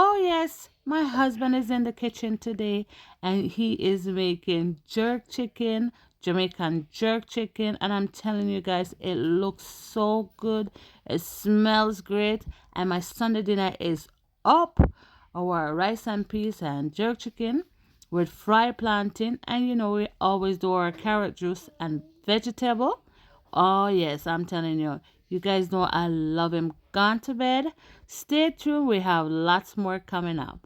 Oh, yes, my husband is in the kitchen today and he is making jerk chicken, Jamaican jerk chicken. And I'm telling you guys, it looks so good. It smells great. And my Sunday dinner is up. Our rice and peas and jerk chicken with fried plantain. And you know, we always do our carrot juice and vegetable. Oh, yes, I'm telling you. You guys know I love him. Gone to bed. Stay tuned. We have lots more coming up.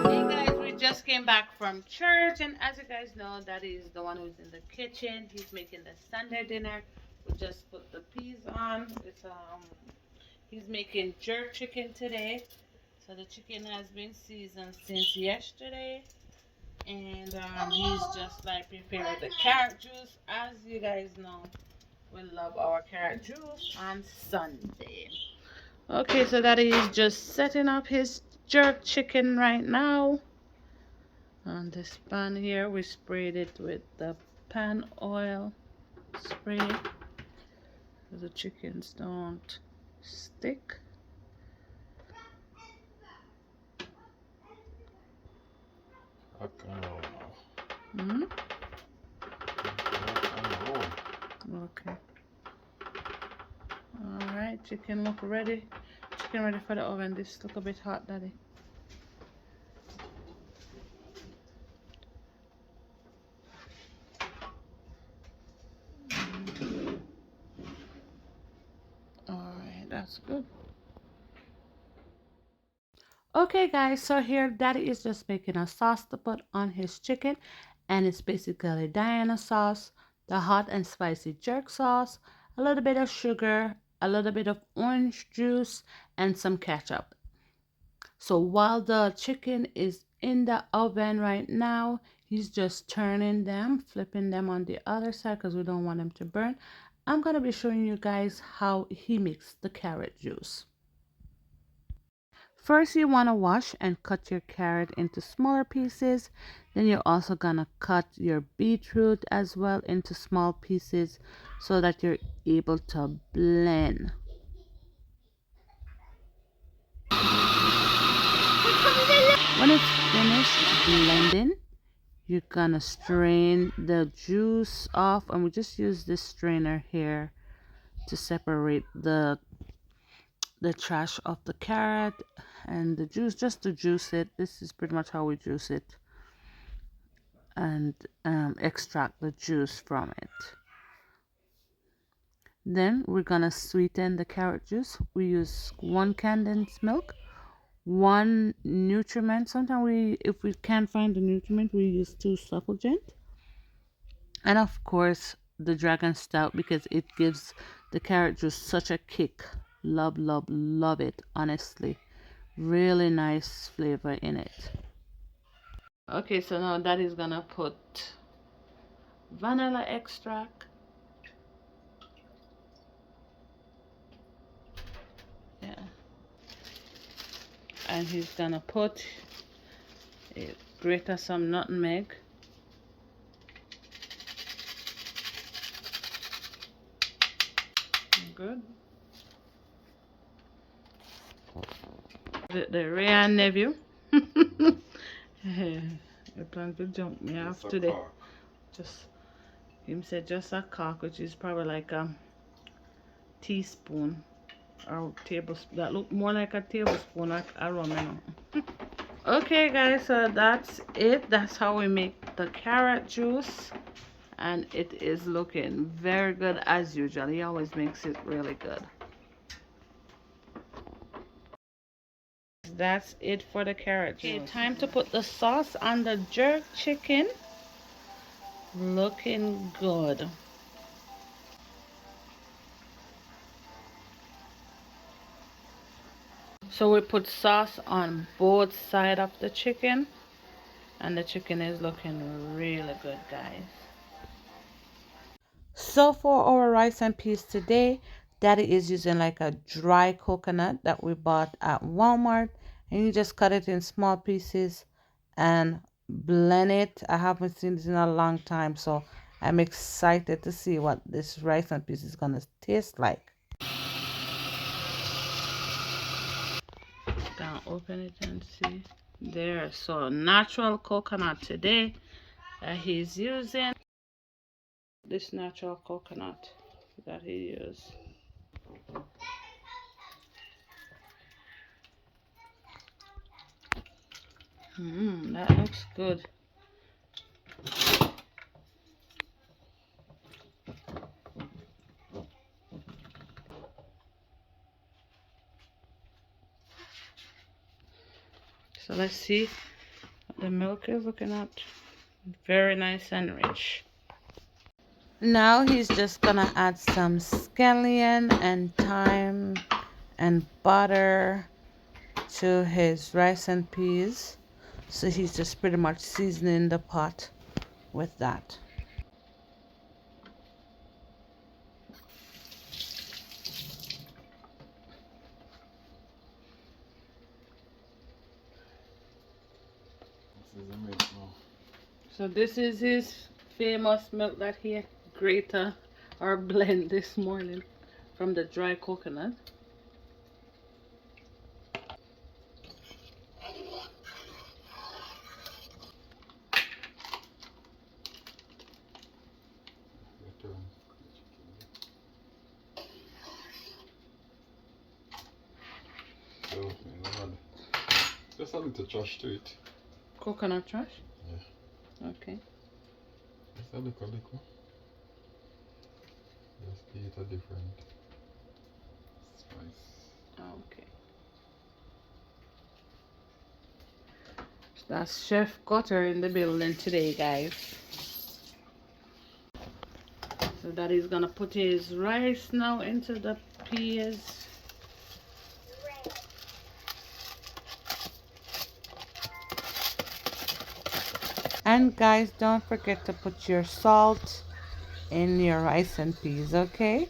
Hey guys, we just came back from church, and as you guys know, Daddy is the one who's in the kitchen. He's making the Sunday dinner. We just put the peas on. He's making jerk chicken today. So the chicken has been seasoned since yesterday, and he's just like preparing the carrot juice. As you guys know, we love our carrot juice on Sunday. Okay, so Daddy is just setting up his jerk chicken right now. On this pan here, we sprayed it with the pan oil spray so the chickens don't stick. Hmm? Okay. Alright, chicken look ready. Chicken ready for the oven. This look a bit hot, Daddy. Alright, that's good. Okay guys, so here Daddy is just making a sauce to put on his chicken, and it's basically Diana sauce, the hot and spicy jerk sauce, a little bit of sugar, a little bit of orange juice, and some ketchup. So while the chicken is in the oven right now, he's just turning them, flipping them on the other side because we don't want them to burn. I'm going to be showing you guys how he makes the carrot juice. First, you want to wash and cut your carrot into smaller pieces. Then you're also going to cut your beetroot as well into small pieces so that you're able to blend. When it's finished blending, you're gonna strain the juice off, and we just use this strainer here to separate the trash of the carrot and the juice, just to juice it. This is pretty much how we juice it and extract the juice from it. Then we're gonna sweeten the carrot juice. We use 1 condensed milk, 1 nutriment. Sometimes if we can't find the nutriment, we use 2 supplement, and of course the dragon stout because it gives the carrot juice such a kick. Love, love, love it, honestly. Really nice flavor in it. Okay, so now that is gonna put vanilla extract. Yeah, and he's gonna put a grate of some nutmeg. Good. The Ryan nephew. You plan to jump me off today. Just him said just a cock, which is probably like a teaspoon or tablespoon. That look more like a tablespoon like a rum, you know. Okay guys, so that's it. That's how we make the carrot juice, and it is looking very good as usual. He always makes it really good. That's it for the carrot juice. Okay, time to put the sauce on the jerk chicken. Looking good. So we put sauce on both sides of the chicken, and the chicken is looking really good, guys. So for our rice and peas today, Daddy is using like a dry coconut that we bought at Walmart, and you just cut it in small pieces and blend it. I haven't seen this in a long time, so I'm excited to see what this rice and peas is gonna taste like. Gonna open it and see. There, so natural coconut today that he's using. This natural coconut that he used. That looks good. So let's see what the milk is looking at. Very nice and rich. Now he's just gonna add some scallion and thyme and butter to his rice and peas. So he's just pretty much seasoning the pot with that. So this is his famous milk that he grated or blend this morning from the dry coconut. Just a little trash to it. Coconut trash? Yeah. Okay. Just a little. Just give it a different spice. Okay. That's Chef Cutter in the building today, guys. So Daddy's gonna put his rice now into the peas. And guys, don't forget to put your salt in your rice and peas, okay?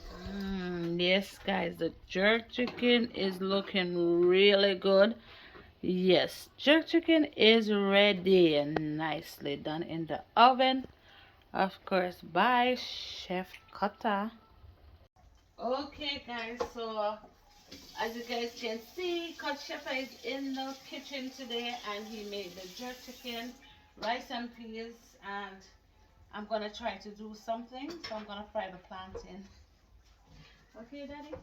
Yes, guys, the jerk chicken is looking really good. Yes, jerk chicken is ready and nicely done in the oven. Of course, by Chef Cutter. Okay, guys, so as you guys can see, Coach Chef is in the kitchen today and he made the jerk chicken, rice and peas, and I'm gonna try to do something. So I'm gonna fry the plantain. Okay, Daddy?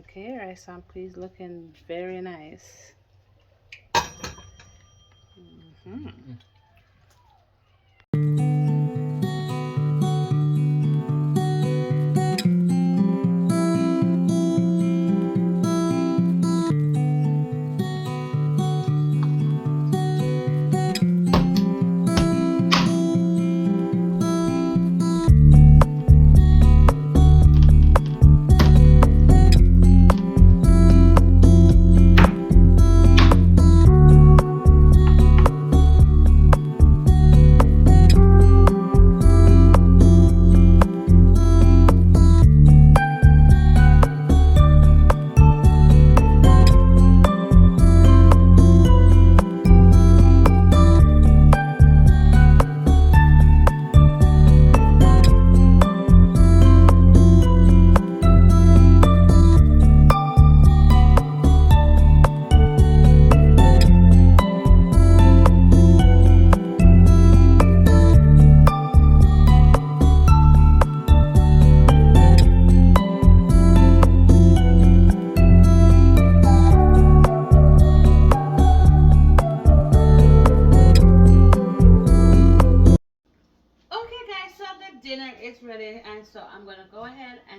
Okay, rice and peas looking very nice.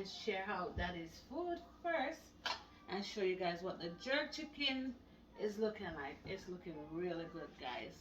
guys share how that is food first and show you guys what the jerk chicken is looking like. It's looking really good, guys.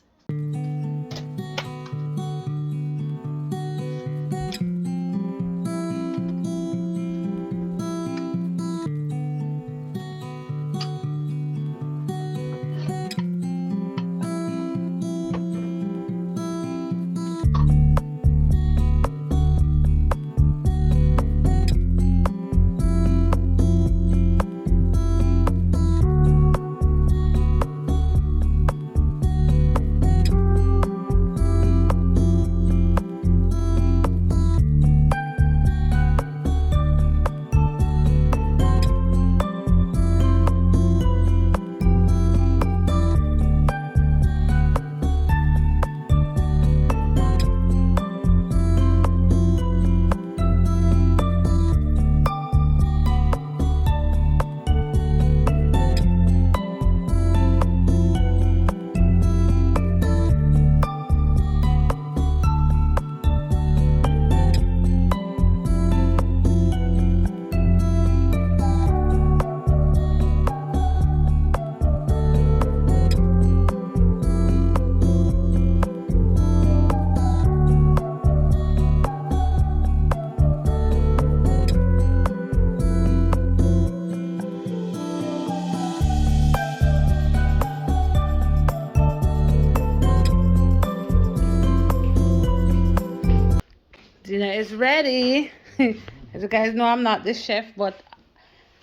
Dinner is ready. As you guys know, I'm not the chef, but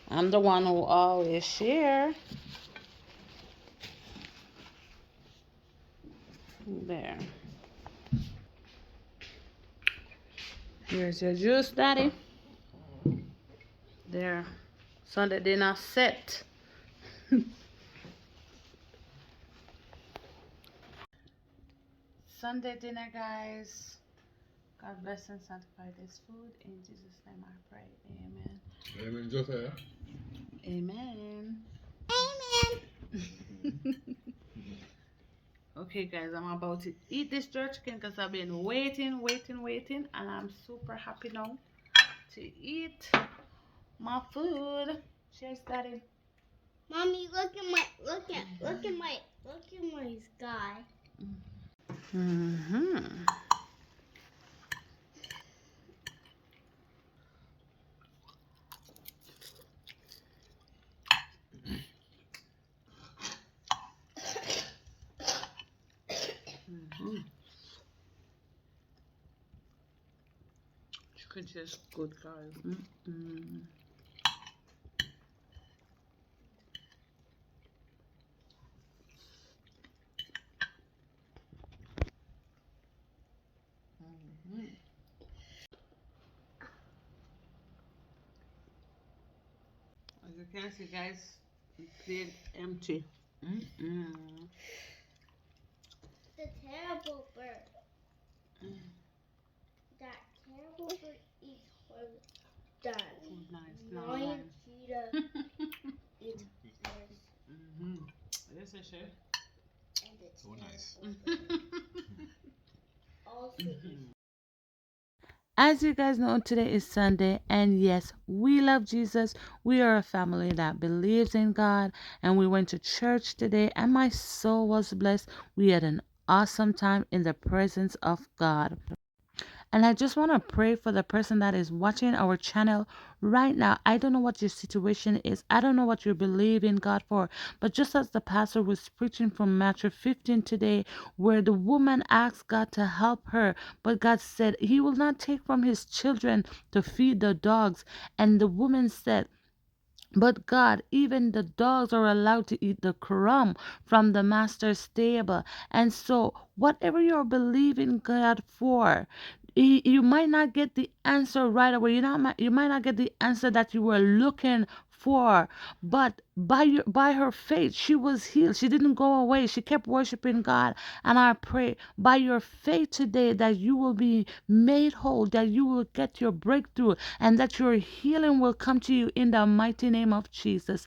I'm the one who always share. There. Here's your juice, Daddy. There. Sunday dinner set. Sunday dinner, guys. God bless and sanctify this food. In Jesus' name I pray. Amen. Amen, Josiah. Amen. Amen. Okay, guys, I'm about to eat this jerk chicken because I've been waiting, and I'm super happy now to eat my food. Cheers, Daddy. Mommy, look at my sky. Mm-hmm. Chicken tastes good, guys. As you can see, guys, the plate empty. The terrible bird. That terrible bird eats her done. Oh, nice. Lion cheetah eats hers. Yes, I should. And it's So nice. also eats. As you guys know, today is Sunday, and yes, we love Jesus. We are a family that believes in God, and we went to church today, and my soul was blessed. We had an awesome time in the presence of God. And I just want to pray for the person that is watching our channel right now. I don't know what your situation is. I don't know what you believe in God for. But just as the pastor was preaching from Matthew 15 today, where the woman asked God to help her, but God said he will not take from his children to feed the dogs. And the woman said, but God, even the dogs are allowed to eat the crumb from the master's table. And so, whatever you're believing God for, you might not get the answer right away. You might not get the answer that you were looking for, but by her faith, she was healed. She didn't go away. She kept worshiping God. And I pray by your faith today that you will be made whole, that you will get your breakthrough, and that your healing will come to you in the mighty name of Jesus.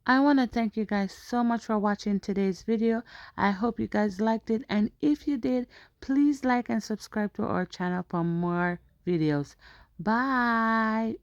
I want to thank you guys so much for watching today's video. I hope you guys liked it, and if you did, please like and subscribe to our channel for more videos. Bye.